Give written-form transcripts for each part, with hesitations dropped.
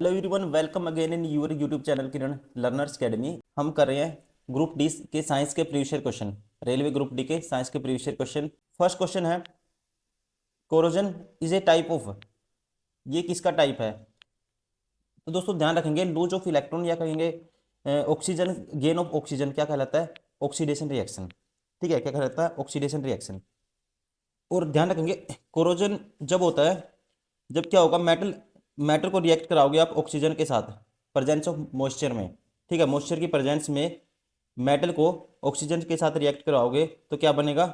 Hello everyone, welcome again in your YouTube channel Kiran learners academy. हम कर रहे हैं ग्रुप डी के साइंस के previous year question. Railway group D के साइंस के previous year question. First question है, corrosion is a type of. ये किसका टाइप है? तो दोस्तों ध्यान रखेंगे, लूज ऑफ इलेक्ट्रॉन या कहेंगे ऑक्सीजन, गेन ऑफ ऑक्सीजन क्या कहलाता है? Oxidation reaction. ठीक है, क्या कहलाता है? Oxidation reaction. और ध्यान रखेंगे, कोरोजन जब होता है, जब क्या होगा, मेटल मैटर को रिएक्ट कराओगे आप ऑक्सीजन के साथ, प्रेजेंस ऑफ मॉइस्चर में। ठीक है, मॉइस्चर की प्रेजेंस में मेटल को ऑक्सीजन के साथ रिएक्ट कराओगे तो क्या बनेगा?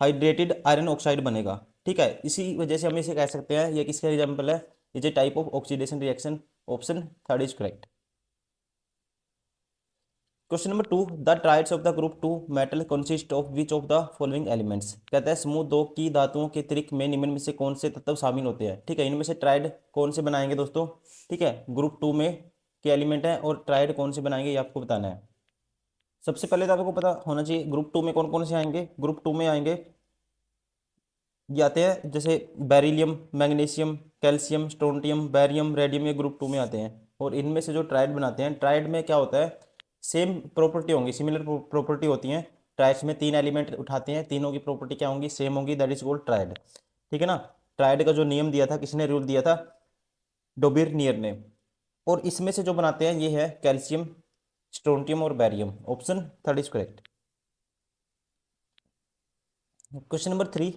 हाइड्रेटेड आयरन ऑक्साइड बनेगा। ठीक है, इसी वजह से हम इसे कह सकते हैं, ये किसका एग्जाम्पल है? Is a type of oxidation reaction. Option third is correct. Question number 2, the triads of the group two metal consist of which of the following elements. कहता है समूह दो की धातुओं के त्रिक में निम्न में से कौन से तत्व शामिल होते हैं? ठीक है, इनमें से ट्राइड कौन से बनाएंगे दोस्तों? ठीक है, ग्रुप टू में के एलिमेंट है और ट्राइड कौन से बनाएंगे ये आपको बताना है। सबसे पहले तो आपको पता होना चाहिए ग्रुप टू में कौन कौन से आएंगे। ग्रुप टू में आएंगे, ये आते हैं जैसे beryllium, magnesium, calcium, strontium, barium, radium, ये ग्रुप टू में आते हैं। और इनमें से जो ट्राइड बनाते हैं, ट्राइड में क्या होता है? सेम प्रॉपर्टी होंगी, सिमिलर प्रॉपर्टी होती हैं। ट्राइड्स में तीन एलिमेंट उठाते हैं, तीनों की प्रॉपर्टी क्या होंगी? सेम होंगी, दैट इज कॉल्ड ट्राइड। ठीक है ना। ट्राइड का जो नियम दिया था, किसने रूल दिया था? डोबिर्नियर ने। और इसमें से जो बनाते हैं ये है कैल्शियम, स्ट्रोंटियम और barium. Option third is correct. Question number 3,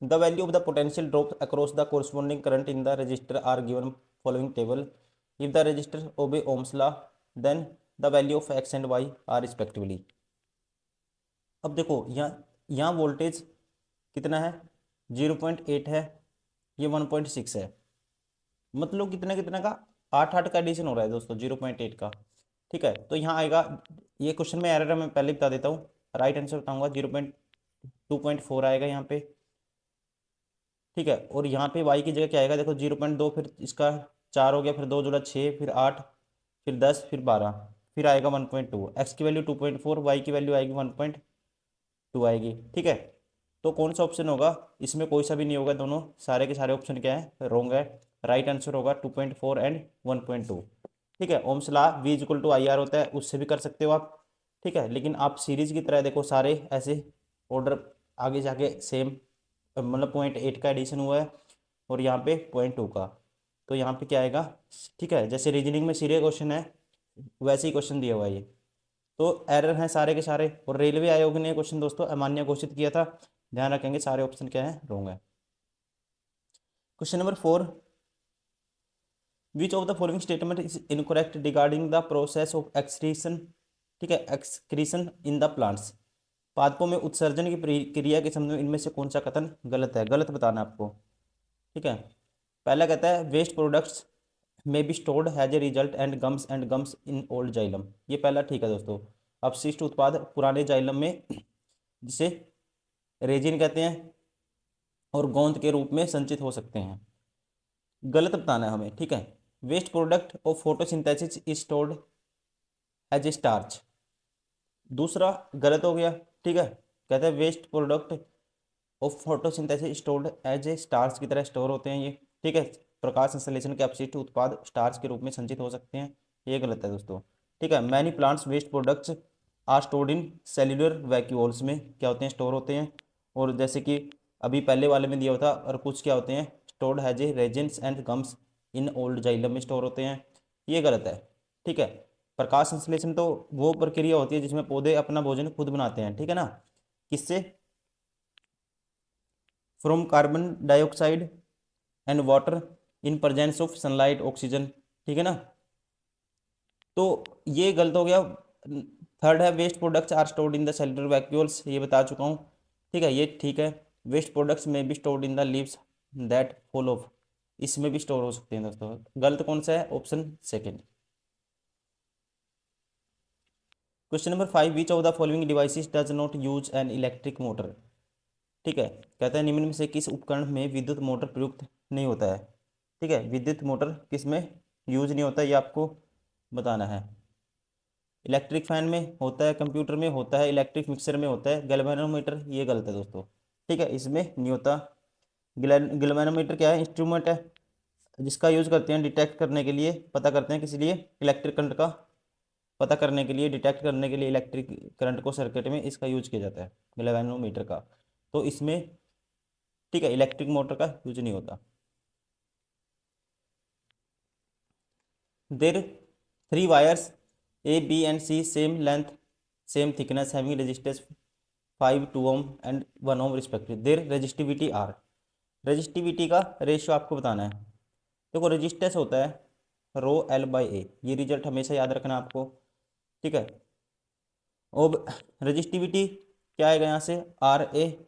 the value of the potential drops across the corresponding current in the resistor are given following table. If the resistor obey Ohm's law, then the value of x and y are respectively. अब देखो, यहाँ voltage कितना है? 0.8 है, ये 1.6 है। मतलब कितना कितना का? 8 8 का एडिशन हो रहा है दोस्तों 0.8 का। ठीक है, तो यहाँ आएगा, ये क्वेश्चन में एरर है, मैं पहले बता देता हूँ। राइट आंसर बताऊंगा, 2.4 आएगा यहाँ पे। ठीक है, और यहाँ पे y की जगह क्या आएगा? देखो 0.2, फिर इसका 4 हो गया, फिर 2 जोड़ा 6, फिर 8, फिर 10, फिर 12, फिर आएगा 1.2। एक्स की वैल्यू 2.4, वाई की वैल्यू आएगी 1.2 आएगी। ठीक है, तो कौन सा ऑप्शन होगा? इसमें कोई सा भी नहीं होगा, दोनों सारे के सारे ऑप्शन क्या है? रॉन्ग है। राइट आंसर होगा 2.4 एंड 1.2। ठीक है, Ohm's law V equal to I R होता है, उससे भी कर सकते हो आप। ठीक है, लेकिन आप सीरीज की तरह देखो, सारे ऐसे ऑर्डर आगे जाके सेम, मतलब 0.8 का एडिशन हुआ है और यहाँ पे 0.2 का, तो यहाँ पे क्या आएगा? ठीक है, जैसे रीजनिंग में सीरियल क्वेश्चन है वैसे ही क्वेश्चन दिया हुआ है ये, तो एरर हैं सारे के सारे। और रेलवे आयोग ने क्वेश्चन दोस्तों अमान्य घोषित किया था, ध्यान रखेंगे सारे ऑप्शन क्या है? रॉन्ग है। Question number 4, which of the following statement is incorrect regarding the process of excretion. ठीक है, एक्सक्रीशन इन द प्लांट्स। पादपों में उत्सर्जन की प्रक्रिया के संबंध में इनमें से कौन सा कथन गलत है? गलत बताना है आपको। ठीक है, पहला कहता है वेस्ट प्रोडक्ट्स में be stored has a result and gums in old xylem. ये पहला ठीक है दोस्तों। अपशिष्ट उत्पाद पुराने जाइलम में, जिसे रेजिन कहते हैं, और गोंद के रूप में संचित हो सकते हैं। गलत बताना है हमें। ठीक है, waste product of photosynthesis is stored as a starch. दूसरा गलत हो गया। ठीक है, कहते हैं waste product of photosynthesis stored as a starch की तरह स्टोर होते हैं ये। ठीक है, प्रकाश संश्लेषण के अपशिष्ट उत्पाद स्टार्च के रूप में संचित हो सकते हैं, ये गलत है दोस्तों। ठीक है, many plants waste products are stored in cellular vacuoles में क्या होते हैं? स्टोर होते हैं। और जैसे कि अभी पहले वाले में दिया होता, और कुछ क्या होते हैं? Stored has a resins and gums in old xylem में स्टोर होते हैं, ये गलत है। ठीक है, प्रकाश संश्लेषण तो वो प्रक्रिया होती है जिसमें पौधे अपना भोजन खुद बनाते हैं। ठीक है ना, किससे? From carbon dioxide and water in presence of sunlight oxygen. ठीक है ना, तो ये गलत हो गया। थर्ड है waste products are stored in the cellular vacuoles, ये बता चुका हूँ। ठीक है, ये ठीक है। वेस्ट प्रोडक्ट्स में भी stored in the leaves that fall of, इसमें भी स्टोर हो सकते हैं दोस्तों। गलत कौन सा है? Option second. Question number 5, which of the following devices does not use an electric motor. ठीक है, कहता है निम्न में से किस उपकरण में विद्युत मोटर प्रयुक्त नहीं होता है? ठीक है, विद्युत मोटर किस में यूज नहीं होता, ये आपको बताना है। इलेक्ट्रिक फैन में होता है, कंप्यूटर में होता है, इलेक्ट्रिक मिक्सर में होता है, गैल्वेनोमीटर, ये गलत है दोस्तों। ठीक है, इसमें नहीं होता। गैल्वेनोमीटर क्या है? इंस्ट्रूमेंट है, जिसका यूज़ करते हैं डिटेक्ट करने के लिए, पता करते हैं किस लिए, इलेक्ट्रिक करंट का पता करने के लिए, डिटेक्ट करने के लिए इलेक्ट्रिक करंट को सर्किट में इसका यूज किया जाता है, गैल्वेनोमीटर का। तो इसमें ठीक है इलेक्ट्रिक मोटर का यूज नहीं होता। There three wires A B and C same length same thickness having resistance 5 2 ohm and 1 ohm respective, there resistivity are. Resistivity का रेशियो आपको बताना है। देखो रेजिस्टेंस होता है रो एल बाई ए, ये रिजल्ट हमेशा याद रखना आपको, ठीक है। अब रेजिस्टिविटी क्या आएगा यहाँ से, R A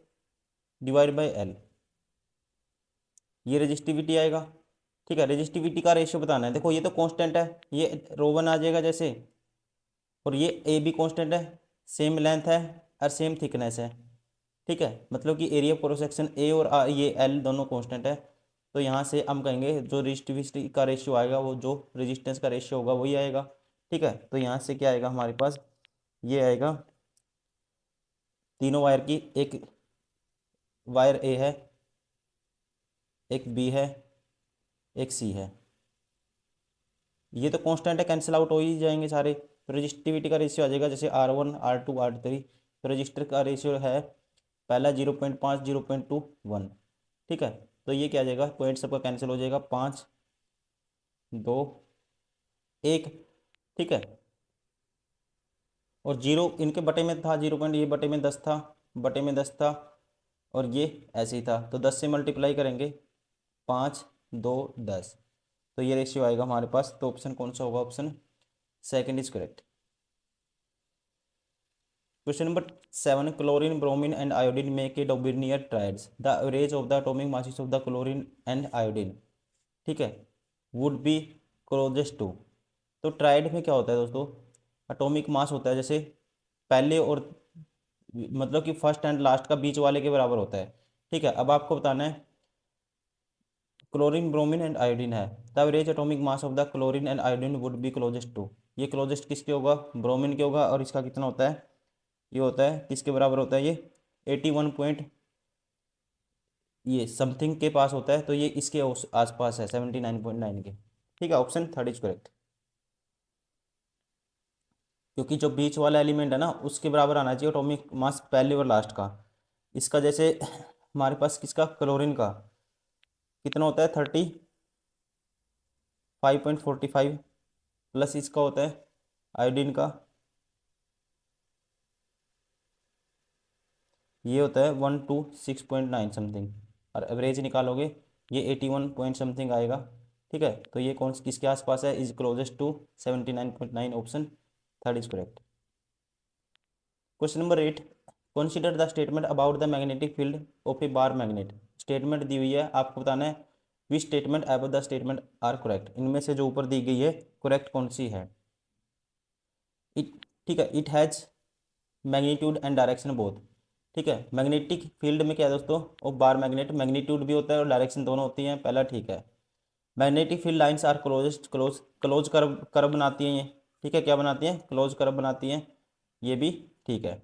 divide by L, ये रेजिस्टिविटी आएगा, ठीक है। रेजिस्टिविटी का रेशियो बताना है। देखो ये तो कांस्टेंट है, ये रो वन आ जाएगा जैसे, और ये ए भी कांस्टेंट है, सेम लेंथ है और सेम थिकनेस है, ठीक है। मतलब कि एरिया क्रॉस सेक्शन ए और ये एल दोनों कांस्टेंट है। तो यहाँ से हम कहेंगे जो रेजिस्टिविटी का रेशियो आएगा वो जो रेजिस्टेंस का रेशियो होगा वही आएगा, ठीक है। तो यहाँ से क्या आएगा हमारे पास, ये आएगा तीनों वायर की, एक वायर ए है, एक बी है, एक सी है, ये तो कांस्टेंट है, कैंसिल आउट हो ही जाएंगे सारे। तो रजिस्टिविटी का रेशियो आ जाएगा जैसे R1 R2 R3। तो रजिस्टर का रेशियो है पहला 0.5 0.2 1, ठीक है। तो ये क्या आ जाएगा, पॉइंट सबका कैंसिल हो जाएगा, 5 2 1, ठीक है। और जीरो इनके बटे में था 0 पॉइंट, ये बटे में 10 था, बटे में 10 था, और ये ऐसे ही था। तो 10 से मल्टीप्लाई करेंगे, 5 2 10, तो ये रेशियो आएगा हमारे पास। तो ऑप्शन कौन सा होगा, option second is correct. Question number 7, chlorine bromine and iodine make a Dobereiner triads, the average of the atomic masses of the chlorine and iodine, ठीक है, वुड बी क्लोजेस्ट टू। तो triad में क्या होता है दोस्तों, एटॉमिक मास होता है जैसे पहले और मतलब कि फर्स्ट एंड लास्ट का बीच वाले के बराबर होता है, ठीक है। अब आपको बताना है क्लोरीन ब्रोमीन एंड आयोडीन है, the average atomic mass of the chlorine and iodine would be closest to. ये क्लोजेस्ट किसके होगा, ब्रोमीन के होगा, और इसका कितना होता है, ये होता है किसके बराबर होता है, ये 81 पॉइंट ये समथिंग के पास होता है। तो ये इसके आसपास है 79.9 के, ठीक है। ऑप्शन थर्ड इज करेक्ट, क्योंकि जो बीच वाला एलिमेंट है ना उसके बराबर आना चाहिए एटॉमिक मास पहले और लास्ट का। इसका जैसे हमारे पास किसका, क्लोरीन का कितना होता है 35.45, प्लस इसका होता है आयोडीन का, ये होता है 126.9 समथिंग, और एवरेज निकालोगे ये 81 पॉइंट समथिंग आएगा, ठीक है। तो ये कौन किसके आसपास है, is closest to 79.9, option third is correct. Question number 8, consider the statement about the magnetic field of a bar magnet. Statement दी हुई है, आपको बताना है which statement above the statement are correct, इनमें से जो ऊपर दी गई है करेक्ट कौन सी है। इट, ठीक है, it has magnitude and direction both, ठीक है। मैग्नेटिक फील्ड में क्या है दोस्तों, और बार मैग्नेट मैग्नीट्यूड भी होता है और डायरेक्शन दोनों होती हैं, पहला ठीक है। Magnetic field lines are closest close close curve curve बनाती हैं ये, ठीक है, क्या बनाती हैं, क्लोज कर्व बनाती हैं, ये भी ठीक है।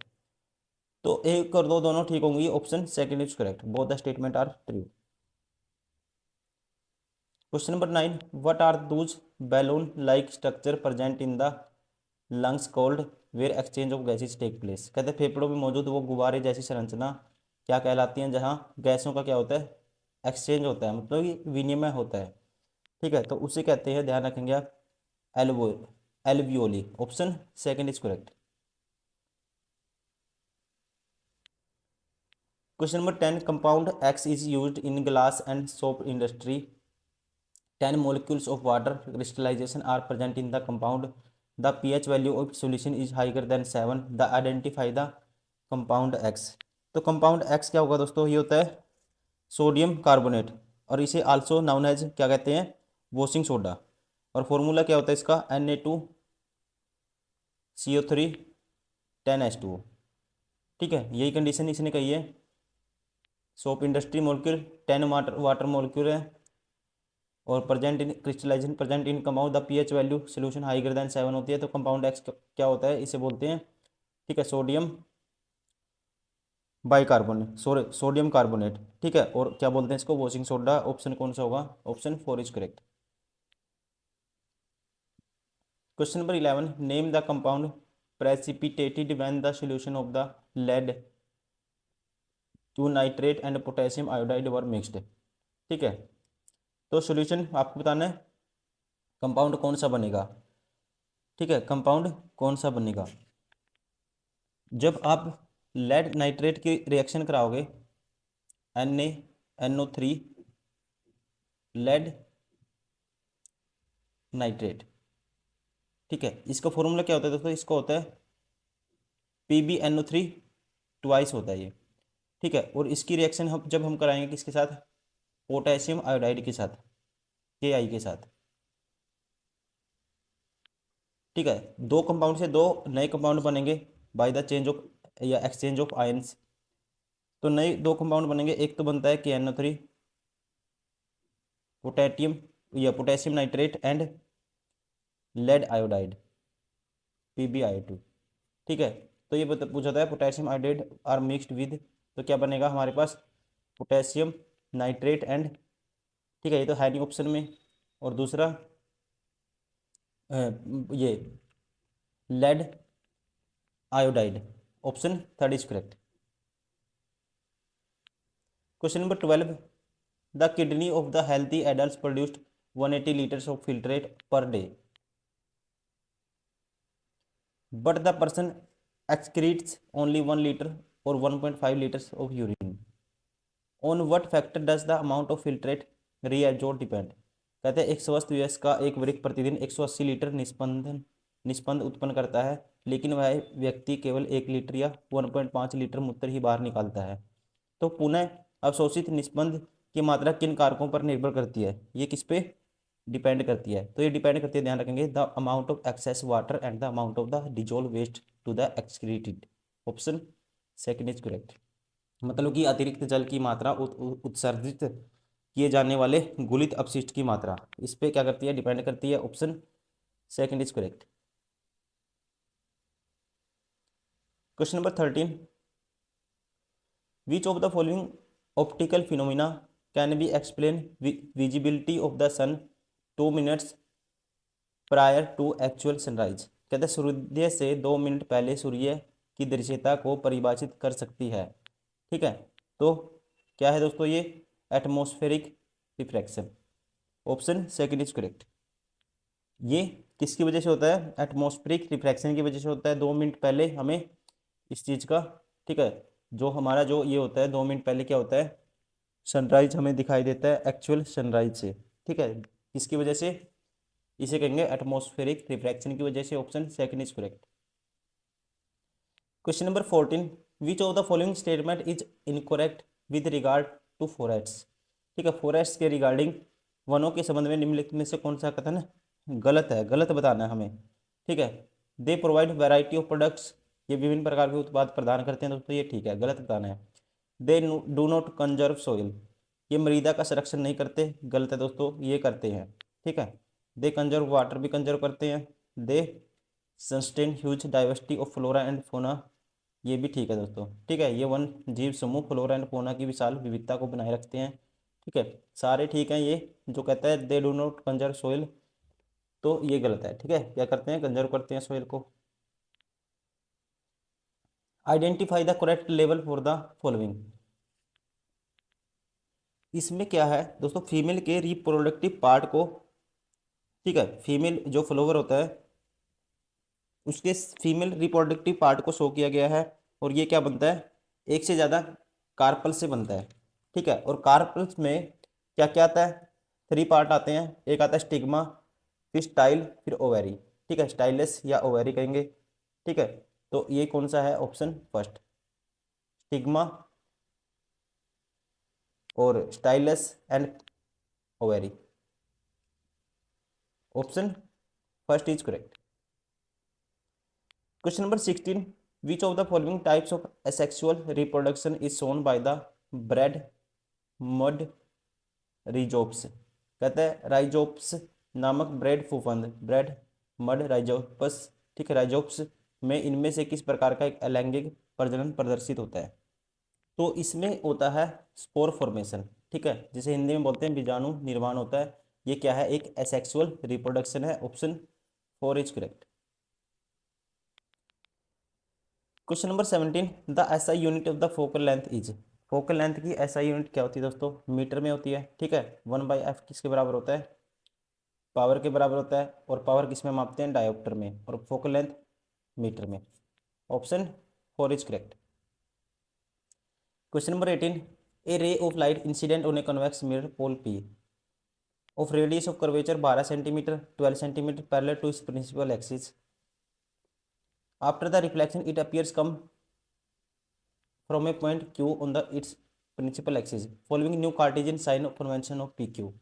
तो एक और दो दोनों ठीक होंगी, option second is correct, both the statement are true. Question number 9, what are those balloon like structure present in the lungs called where exchange of gases take place. कहते हैं फेफड़ों में मौजूद वो गुब्बारे जैसी संरचना क्या कहलाती हैं, जहाँ गैसों का क्या होता है, एक्सचेंज होता है, मतलब कि विनिमय होता है, ठीक है। तो उसे कहते हैं, ध्यान रखेंगे आप, elbow alveoli, option second is correct. Question number 10, compound x is used in glass and soap industry, 10 molecules of water crystallization are present in the compound, the pH value of solution is higher than 7, the identify the compound x। तो compound x क्या होगा दोस्तों, ये होता है sodium carbonate, और इसे also known as क्या कहते हैं, वॉशिंग सोडा। और फॉर्मूला क्या होता है इसका, Na2CO3 10H2O, ठीक है। यही कंडीशन इसने कही है। Soap industry molecule 10 water molecule है, और present in crystallization present in compound the pH value solution higher than 7 होती है। तो कंपाउंड एक्स क्या होता है, इसे बोलते हैं, ठीक है, सोडियम बाइकार्बोनेट, सोडियम कार्बोनेट, ठीक है। और क्या बोलते हैं इसको, वॉशिंग सोडा। ऑप्शन कौन सा होगा, option 4 is correct. Question number 11, name the compound precipitated when the solution of the lead two nitrate and potassium iodide were mixed, ठीक है। तो सॉल्यूशन आपको बताना है, कंपाउंड कौन सा बनेगा, ठीक है, कंपाउंड कौन सा बनेगा जब आप लेड नाइट्रेट की रिएक्शन कराओगे, NaNO3 लेड नाइट्रेट, ठीक है। इसका फॉर्मूला क्या होता है दोस्तों, इसका होता है PbNO3 ट्वाइस होता है ये, ठीक है। और इसकी रिएक्शन हम जब हम कराएंगे किसके साथ, पोटेशियम आयोडाइड के साथ, Ki के साथ, ठीक है। दो कंपाउंड से दो नए कंपाउंड बनेंगे बाय द चेंज ऑफ या एक्सचेंज ऑफ आयंस। तो नए दो कंपाउंड बनेंगे, एक तो बनता है KNO3 पोटेशियम या potassium nitrate and lead iodide PbI2, ठीक है। तो ये पूछा था है potassium iodide are mixed with, तो क्या बनेगा हमारे पास, पोटेशियम नाइट्रेट एंड, ठीक है, ये तो है नहीं ऑप्शन में। और दूसरा ये lead iodide, option 3 is correct. Question number 12, the kidney of the healthy adult produced 180 litres of filtrate per day, but the person excretes only 1 liter or 1.5 liters of urine. On what factor does the amount of filtrate reabsorb depend? कहते हैं एक स्वस्थ वयस्क का एक वृक्क प्रतिदिन 180 litre निष्पंद उत्पन्न करता है, लेकिन वह व्यक्ति केवल 1 लीटर या 1.5 लीटर मूत्र ही बाहर निकालता है। तो पुनः अवशोषित निष्पंद की मात्रा किन कारकों पर निर्भर करती है, ये किस पे डिपेंड करती है, तो ये डिपेंड करती है, ध्यान रखेंगे, the amount of excess water and the amount of the dissolve waste to the excreted, option 2 is correct. मतलब कि अतिरिक्त जल की मात्रा, उत्सर्जित किए जाने वाले गुलित अपशिष्ट की मात्रा, इस पे क्या करती है, डिपेंड करती है, option 2 is correct. Question number 13, which of the following optical phenomena can be explain visibility of the sun 2 minutes prior to actual sunrise. कहते हैं सूर्योदय से 2 मिनट पहले सूर्य की दृश्यता को परिभाषित कर सकती है, ठीक है। तो क्या है दोस्तों, ये atmospheric refraction, option 2 is correct. ये किसकी वजह से होता है, एटमॉस्फेरिक रिफ्रैक्शन की वजह से होता है 2 मिनट पहले हमें इस चीज़ का, ठीक है, जो हमारा जो ये होता है 2 मिनट पहले क्या होता है, सनराइज हमें दिखाई देता है एक्चुअल सनराइज से, ठीक है। किसकी वजह से, इसे कहेंगे एटमॉस्फेरिक रिफ्रैक्शन की वजह से, option 2 is correct. Question number 14, which of the following statement is incorrect with regard to forests, ठीक है। फॉरेस्ट के रिगार्डिंग, वनों के संबंध में निम्नलिखित में से कौन सा कथन गलत है, गलत बताना है हमें, ठीक है। They provide variety of products, ये विभिन्न प्रकार के उत्पाद प्रदान करते हैं दोस्तों, ये ठीक है, गलत बताना है। They do not conserve soil, ये मृदा का संरक्षण नहीं करते, गलत है दोस्तों, ये करते हैं, ठीक है। दे कंजर्व वाटर, भी कंजर्व करते हैं। They sustain huge diversity of flora and fauna, ये भी ठीक है दोस्तों, ठीक है। ये वन जीव समूह फ्लोरा एंड फोना की विशाल विविधता को बनाए रखते हैं, ठीक है, सारे ठीक हैं। ये जो कहता है they do not conserve soil, तो ये गलत है, ठीक है। क्या करते हैं, कंजर्व करते हैं सोइल को। Identify the correct level for the following, इसमें क्या है दोस्तों, फीमेल के रिप्रोडक्टिव पार्ट को, ठीक है, फीमेल जो फ्लोवर होता है उसके फीमेल रिप्रोडक्टिव पार्ट को शो किया गया है। और ये क्या बनता है, एक से ज़्यादा कार्पल से बनता है, ठीक है। और कार्पल्स में क्या क्या आता है, 3 पार्ट आते हैं, एक आता है स्टिग्मा, फिर स्टाइल, फिर ओवेरी, ठीक है, स्टाइलस या ओवेरी कहेंगे, ठीक है। तो ये कौन सा है, ऑप्शन 1, स्टिग्मा और stylus and ovary, option 1 is correct. Question number 16, which of the following types of asexual reproduction is shown by the bread mould rhizopus, कहते हैं राइजोप्स नामक ब्रेड फूफंद, ब्रेड मड राइजोपस, ठीक है, राइजोप्स में इनमें से किस प्रकार का एक अलैंगिक प्रजनन प्रदर्शित होता है, तो इसमें होता है स्पोर फॉर्मेशन, ठीक है, जिसे हिंदी में बोलते हैं बीजाणु निर्माण होता है। ये क्या है, एक एसेक्सुअल रिप्रोडक्शन है। Option 4 is correct. Question number 17, the SI unit of the focal length is. Focal length की एसआई यूनिट क्या होती है दोस्तों, मीटर में होती है, ठीक है। 1/f किसके बराबर होता है, पावर के बराबर होता है। और पावर किस में मापते हैं, डायोप्टर में। और फोकल लेंथ मीटर में। Option 4 is correct. Question number 18, a ray of light incident on a convex mirror pole P of radius of curvature 12 centimetre 12 centimetre parallel to its principal axis, after the reflection it appears come from a point q on the its principal axis following new Cartesian sign of convention of pq।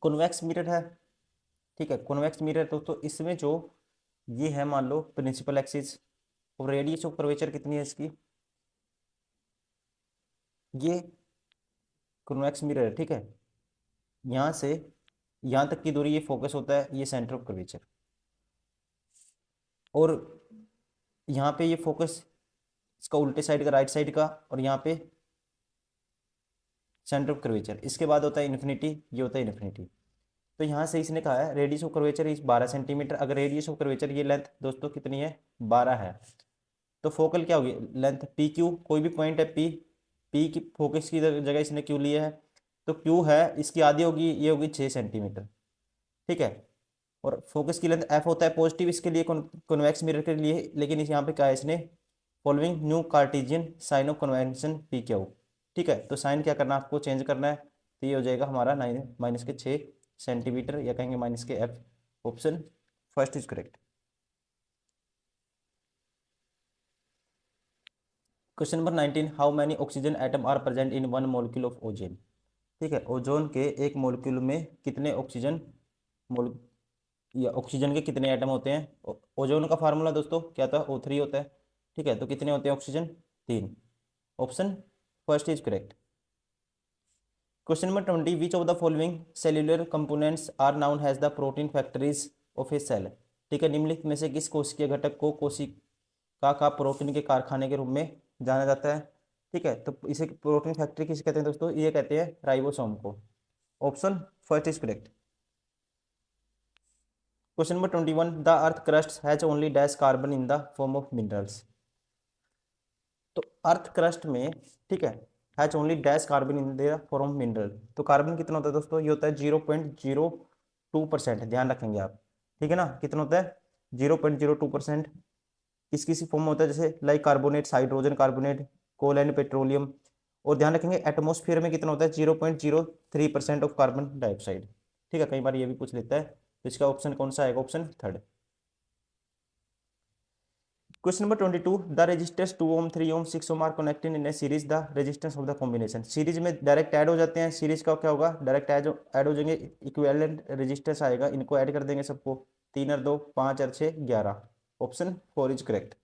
Convex mirror है, ठीक है। Convex mirror तो इसमें जो ये है, मान लो principal axis, और रेडियस ऑफ कर्वेचर कितनी है इसकी, ये कॉन्वेक्स मिरर है, ठीक है। यहाँ से यहाँ तक की दूरी ये फोकस होता है, ये सेंटर ऑफ कर्वेचर। और यहाँ पे ये फोकस इसका उल्टे साइड का, राइट साइड का, और यहाँ पे सेंटर ऑफ कर्वेचर। इसके बाद होता है इन्फिनिटी, ये होता है इन्फिनिटी। तो यहाँ से इसने कहा है रेडियस ऑफ कर्वेचर इस 12 सेंटीमीटर। अगर रेडियस ऑफ कर्वेचर ये लेंथ दोस्तों कितनी है, 12 है, तो फोकल क्या होगी, लेंथ पी क्यू। कोई भी पॉइंट है पी, पी की फोकस की जगह इसने क्यू लिया है, तो क्यू है इसकी आधी होगी, ये होगी 6 सेंटीमीटर, ठीक है। और फोकस की लेंथ एफ होता है पॉजिटिव इसके लिए, कॉन्वेक्स मिरर के लिए। लेकिन इस यहाँ पे क्या है, इसने following new Cartesian sign of convention P Q, ठीक है। तो साइन क्या करना है, आपको चेंज करना है। तो ये हो जाएगा हमारा 9 माइनस के 6 सेंटीमीटर, या कहेंगे माइनस के F. Option first is correct. Question number 19, how many oxygen atom are present in 1 molecule of ozone, ठीक है। ओजोन के एक मोलिक्यूल में कितने ऑक्सीजन मोल या ऑक्सीजन के कितने एटम होते हैं। ओजोन का फार्मूला दोस्तों क्या था, O3 होता है, ठीक है। तो कितने होते हैं oxygen, 3। Option first is correct. Question number 20, which of the following cellular components are known as the protein factories of a cell, ठीक है। निम्नलिखित में से किस कोशिकीय घटक को कोशिका का प्रोटीन के कारखाने के रूप में जाना जाता है, ठीक है। तो इसे प्रोटीन फैक्ट्री किसे कहते हैं दोस्तों, ये कहते हैं राइबोसोम को। Option first is correct. Question number 21, the earth crust has only dash carbon in the form of minerals. तो अर्थ क्रस्ट में, ठीक है, has only dash carbon in the form of mineral. तो कार्बन कितना होता है दोस्तों, ये होता है 0.02%, ध्यान रखेंगे आप, ठीक है ना। कितना होता है, 0.02%। किस किसी फॉर्म में होता है, जैसे like carbonate, hydrogen carbonate, coal and petroleum. और ध्यान रखेंगे एटमोस्फियर में कितना होता है, 0.03% ऑफ कार्बन डाइऑक्साइड, ठीक है। कई बार ये भी पूछ लेता है। तो इसका ऑप्शन कौन सा आएगा, option third. Question number 22, the resistors 2 ohm 3 ohm 6 ohm are connected in a series, the resistance of the combination. Series में डायरेक्ट ऐड हो जाते हैं, सीरीज का क्या होगा, डायरेक्ट ऐड हो जाएंगे, इक्विवेलेंट रेजिस्टेंस आएगा, इनको ऐड कर देंगे सबको। 3 और 2 5 और 6 11। Option 4 is correct.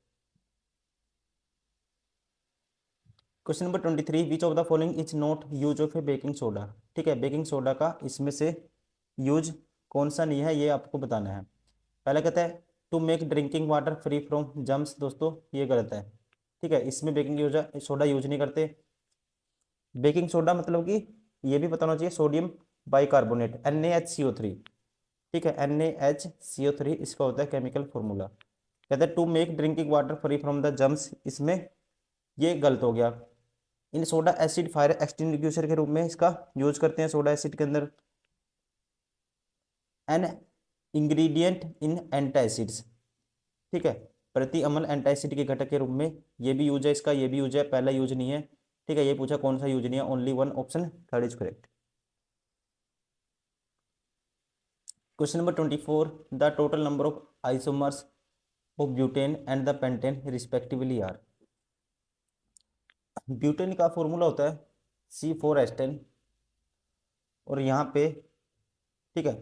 Question number 23, which of the following is not use of A baking soda, ठीक है। बेकिंग सोडा का इसमें से यूज कौन सा नहीं है, ये आपको बताना है। पहला कहता है to make drinking water free from germs, दोस्तों ये गलत है, ठीक है। इसमें बेकिंग सोडा यूज नहीं करते। बेकिंग सोडा मतलब कि ये भी पता होना चाहिए, सोडियम बाइकार्बोनेट NaHCO3, ठीक है। NaHCO3 इसका होता है केमिकल फॉर्मूला। कहते हैं to make drinking water free from the germs, इसमें ये गलत हो गया। In soda acid fire extinguisher के रूप में इसका यूज करते हैं, सोडा एसिड के अंदर। एन इंग्रेडिएंट इन एंटासिड्स, ठीक है। प्रति अम्ल एंटासिड के घटक के रूप में ये भी यूज है इसका, ये भी यूज है, पहला यूज नहीं है, ठीक है। ये पूछा कौन सा यूज नहीं है, only one. Option third is correct. Question number 24, the total number of isomers of butane and the pentane respectively are. Butane का फॉर्मूला होता है C4H10, और यहाँ पे, ठीक है,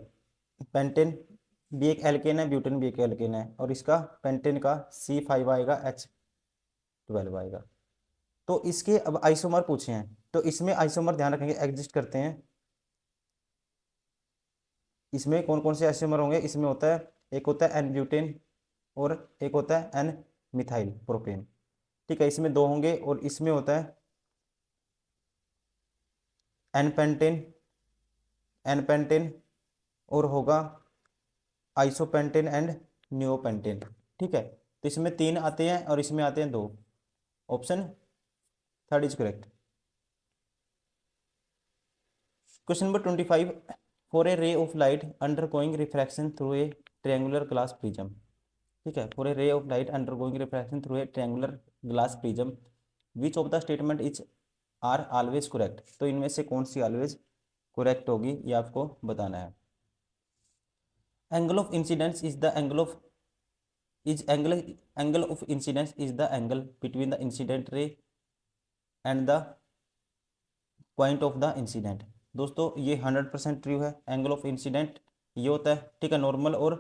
पेंटेन भी एक एल्केन है, ब्यूटेन भी एक एल्केन है, और इसका पेंटेन का C5 आएगा, H12 आएगा। तो इसके अब आइसोमर पूछे हैं, तो इसमें आइसोमर ध्यान रखेंगे एग्जिस्ट करते हैं। इसमें कौन कौन से आइसोमर होंगे, इसमें होता है, एक होता है N ब्यूटेन, और एक होता है N मिथाइल प्रोपेन। ठीक है, इसमें दो होंगे और इसमें होता है एन पेंटेन, एन पेंटेन और होगा आइसोपेंटेन एंड नियोपेंटेन। ठीक है, तो इसमें तीन आते हैं और इसमें आते हैं दो। Option third is correct. Question number 25, for a ray of light undergoing refraction through a triangular glass prism. ठीक है, for a ray of light undergoing refraction through a triangular glass prism which of the statement is are always correct. तो इनमें से कौन सी always correct होगी ये आपको बताना है। Angle of incidence is the angle of is angle of incidence is the angle between the incident ray and the point of the incident. दोस्तों ये 100% ट्रू है। एंगल ऑफ इंसिडेंट ये होता है, ठीक है, नॉर्मल और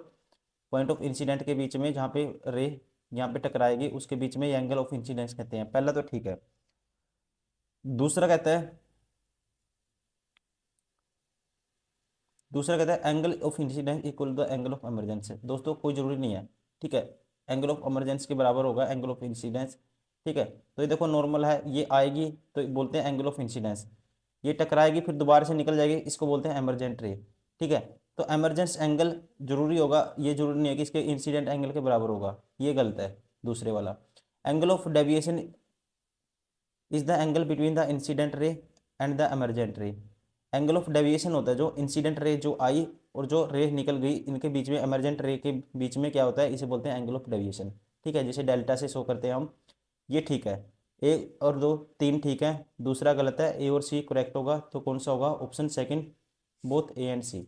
पॉइंट ऑफ इंसिडेंट के बीच में, जहाँ पे रे यहाँ पे टकराएगी उसके बीच में ये एंगल ऑफ इंसिडेंस कहते हैं। पहला तो ठीक है। दूसरा कहता है angle of incidence equal the angle of emergence. दोस्तों कोई जरूरी नहीं है, ठीक है, एंगल ऑफ एमरजेंस के बराबर होगा एंगल ऑफ इंसिडेंस। ठीक है, तो ये देखो नॉर्मल है, ये आएगी तो बोलते हैं एंगल ऑफ इंसिडेंस, ये टकराएगी फिर दोबारा से निकल जाएगी, इसको बोलते हैं एमरजेंट रे। ठीक है, तो एमरजेंस एंगल जरूरी होगा, ये जरूरी नहीं है कि इसके इंसिडेंट एंगल के बराबर होगा, ये गलत है दूसरे वाला। Angle of deviation is the angle between the incident ray and the emergent रे। एंगल ऑफ डेविएशन होता है जो इंसिडेंट रे जो आई और जो रे निकल गई इनके बीच में, एमरजेंट रे के बीच में क्या होता है, इसे बोलते हैं एंगल ऑफ डेविएशन। ठीक है, जिसे डेल्टा से शो करते हैं हम। ये ठीक है, ए और दो तीन ठीक है, दूसरा गलत है, ए और सी करेक्ट होगा। तो कौन सा होगा, option second, both A and C.